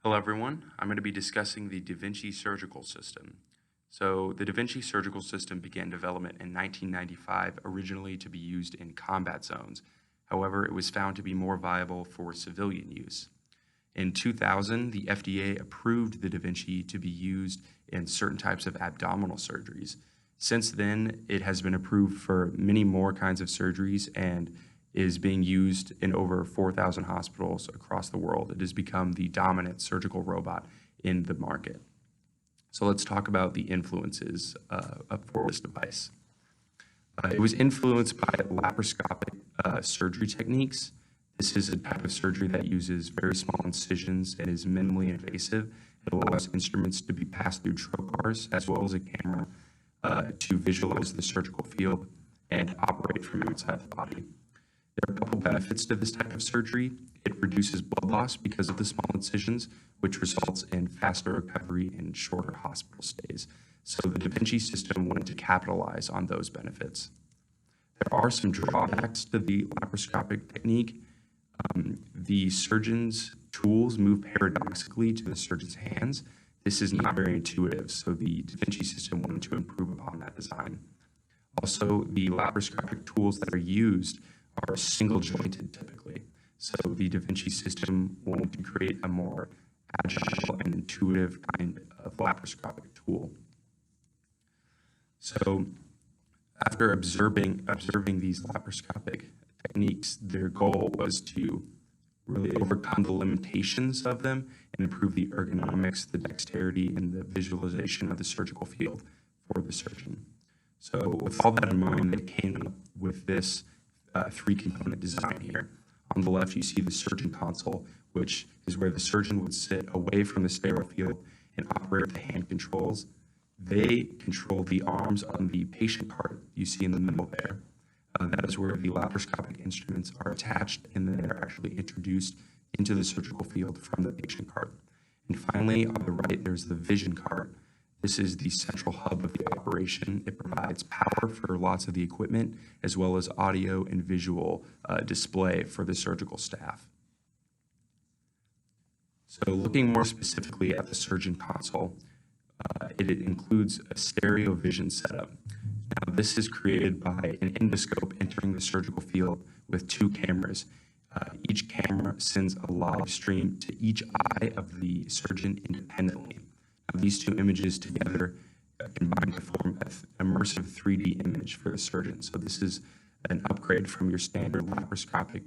Hello everyone, I'm going to be discussing the Da Vinci surgical system. So the Da Vinci surgical system began development in 1995, originally to be used in combat zones. However, it was found to be more viable for civilian use. In 2000, the FDA approved the Da Vinci to be used in certain types of abdominal surgeries. Since then, it has been approved for many more kinds of surgeries and is being used in over 4,000 hospitals across the world. It has become the dominant surgical robot in the market. So let's talk about the influences for this device. It was influenced by laparoscopic surgery techniques. This is a type of surgery that uses very small incisions and is minimally invasive. It allows instruments to be passed through trocars as well as a camera to visualize the surgical field and operate from outside the body. There are a couple benefits to this type of surgery. It reduces blood loss because of the small incisions, which results in faster recovery and shorter hospital stays. So the Da Vinci system wanted to capitalize on those benefits. There are some drawbacks to the laparoscopic technique. The surgeon's tools move paradoxically to the surgeon's hands. This is not very intuitive, so the Da Vinci system wanted to improve upon that design. Also, the laparoscopic tools that are used are single jointed typically. So the Da Vinci system wanted to create a more agile and intuitive kind of laparoscopic tool. So after observing these laparoscopic techniques, their goal was to really overcome the limitations of them and improve the ergonomics, the dexterity, and the visualization of the surgical field for the surgeon. So with all that in mind, they came up with this three-component design here. On the left, you see the surgeon console, which is where the surgeon would sit away from the sterile field and operate the hand controls. They control the arms on the patient cart you see in the middle there. That is where the laparoscopic instruments are attached, and then they're actually introduced into the surgical field from the patient cart. And finally, on the right, there's the vision cart. This is the central hub of the operation. It provides power for lots of the equipment, as well as audio and visual display for the surgical staff. So looking more specifically at the surgeon console, it includes a stereo vision setup. Now, this is created by an endoscope entering the surgical field with two cameras. Each camera sends a live stream to each eye of the surgeon independently. These two images together combine to form an immersive 3D image for the surgeon. So this is an upgrade from your standard laparoscopic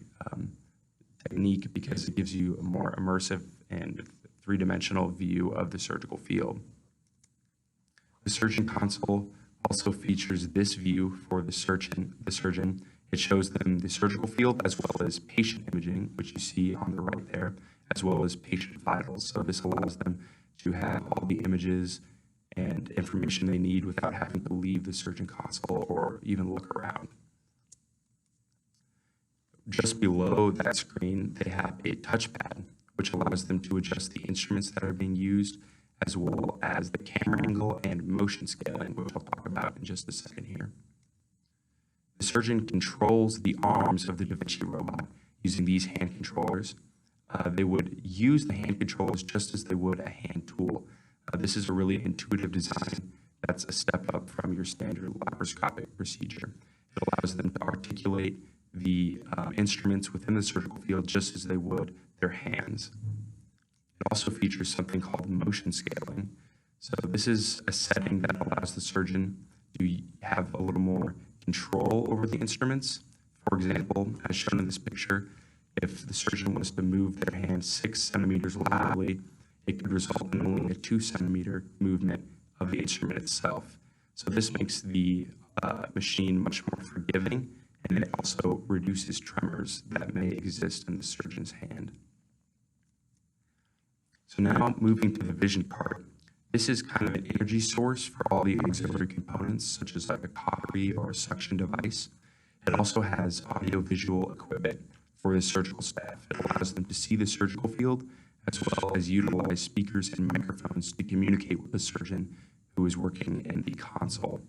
technique because it gives you a more immersive and three-dimensional view of the surgical field. The surgeon console also features this view for the surgeon. It shows them the surgical field as well as patient imaging, which you see on the right there, as well as patient vitals. So this allows them to have all the images and information they need without having to leave the surgeon console or even look around. Just below that screen, they have a touchpad, which allows them to adjust the instruments that are being used, as well as the camera angle and motion scaling, which I'll talk about in just a second here. The surgeon controls the arms of the Da Vinci robot using these hand controllers. They would use the hand controllers just as they would a hand tool. This is a really intuitive design that's a step up from your standard laparoscopic procedure. It allows them to articulate the instruments within the surgical field just as they would their hands. It also features something called motion scaling. So this is a setting that allows the surgeon to have a little more control over the instruments. For example, as shown in this picture, if the surgeon was to move their hand 6 centimeters laterally, it could result in only a 2 centimeter movement of the instrument itself. So this makes the machine much more forgiving, and it also reduces tremors that may exist in the surgeon's hand. So now moving to the vision cart. This is kind of an energy source for all the auxiliary components, such as like a cautery or a suction device. It also has audio-visual equipment for the surgical staff. It allows them to see the surgical field, as well as utilize speakers and microphones to communicate with the surgeon who is working in the console.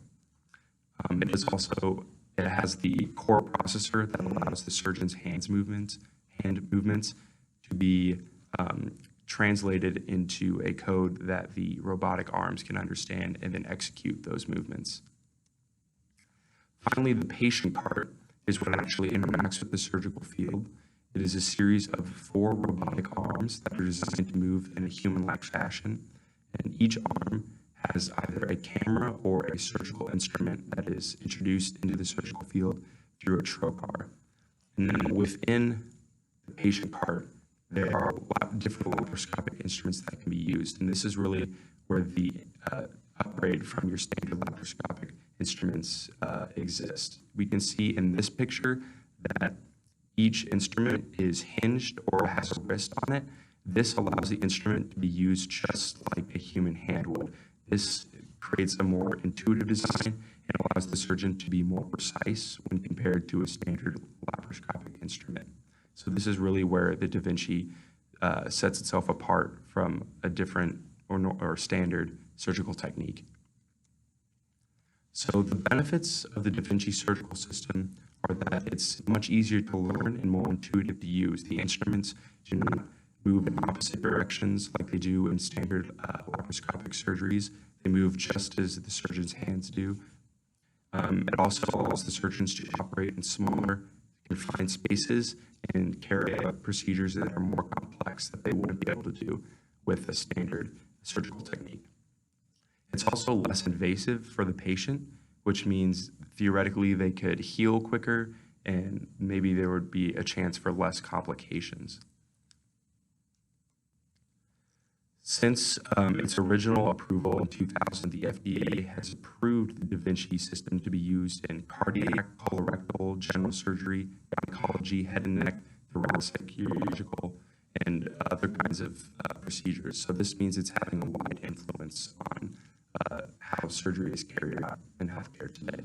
It has the core processor that allows the surgeon's hand movements to be translated into a code that the robotic arms can understand and then execute those movements. Finally, the patient part is what actually interacts with the surgical field. It is a series of 4 robotic arms that are designed to move in a human-like fashion, and each arm has either a camera or a surgical instrument that is introduced into the surgical field through a trocar. And then within the patient part, there are different laparoscopic instruments that can be used, and this is really where the upgrade from your standard laparoscopic instruments exist. We can see in this picture that each instrument is hinged or has a wrist on it. This allows the instrument to be used just like a human hand would. This creates a more intuitive design and allows the surgeon to be more precise when compared to a standard laparoscopic instrument. So this is really where the Da Vinci sets itself apart from a different or standard surgical technique. So the benefits of the Da Vinci surgical system are that it's much easier to learn and more intuitive to use. The instruments do not move in opposite directions like they do in standard laparoscopic surgeries. They move just as the surgeon's hands do. It also allows the surgeons to operate in smaller, confined spaces and carry out procedures that are more complex that they wouldn't be able to do with a standard surgical technique. It's also less invasive for the patient, which means theoretically they could heal quicker and maybe there would be a chance for less complications. Since its original approval in 2000, the FDA has approved the Da Vinci system to be used in cardiac, colorectal, general surgery, gynecology, head and neck, thoracic, urological, and other kinds of procedures. So this means it's having a wide influence on how surgery is carried out in healthcare today.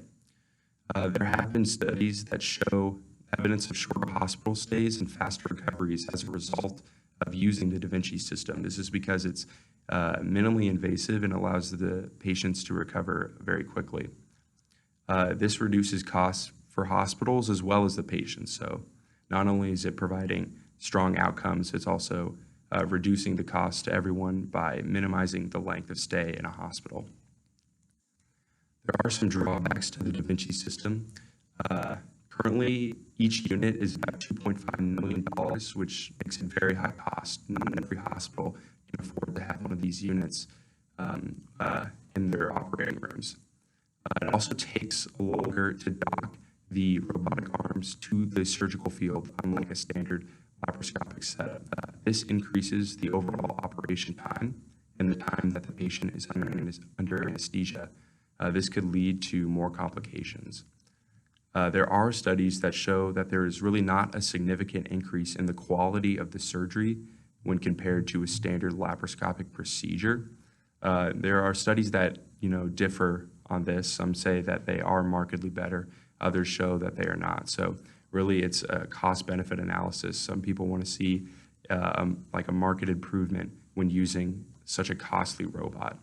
There have been studies that show evidence of shorter hospital stays and faster recoveries as a result of using the Da Vinci system. This is because it's minimally invasive and allows the patients to recover very quickly. This reduces costs for hospitals as well as the patients. So not only is it providing strong outcomes, it's also reducing the cost to everyone by minimizing the length of stay in a hospital. There are some drawbacks to the Da Vinci system. Currently, each unit is about $2.5 million, which makes it very high cost. Not every hospital can afford to have one of these units in their operating rooms. It also takes longer to dock the robotic arms to the surgical field, unlike a standard laparoscopic setup. This increases the overall operation time and the time that the patient is under anesthesia. This could lead to more complications. There are studies that show that there is really not a significant increase in the quality of the surgery when compared to a standard laparoscopic procedure. There are studies that differ on this. Some say that they are markedly better. Others show that they are not. So really, it's a cost-benefit analysis. Some people want to see like a market improvement when using such a costly robot.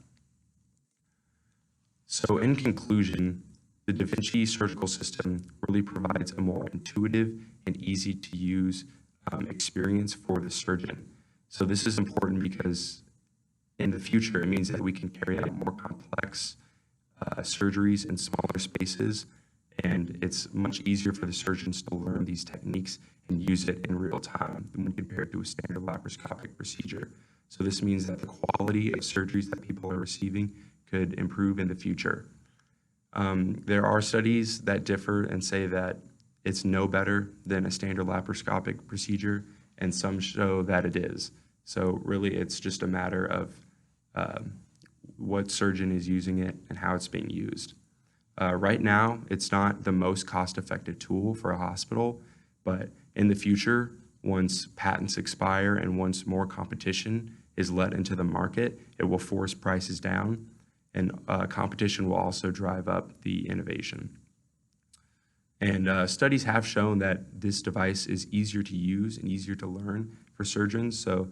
So in conclusion, the Da Vinci surgical system really provides a more intuitive and easy to use experience for the surgeon. So this is important because in the future, it means that we can carry out more complex surgeries in smaller spaces, and it's much easier for the surgeons to learn these techniques and use it in real time when compared to a standard laparoscopic procedure. So this means that the quality of surgeries that people are receiving could improve in the future. There are studies that differ and say that it's no better than a standard laparoscopic procedure, and some show that it is. So really, it's just a matter of what surgeon is using it and how it's being used. Right now, it's not the most cost-effective tool for a hospital, but in the future, once patents expire and once more competition is let into the market, it will force prices down, and competition will also drive up the innovation. And studies have shown that this device is easier to use and easier to learn for surgeons. So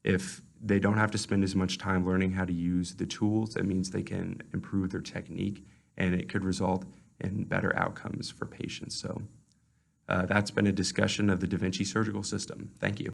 if they don't have to spend as much time learning how to use the tools, that means they can improve their technique, and it could result in better outcomes for patients. So that's been a discussion of the Da Vinci surgical system. Thank you.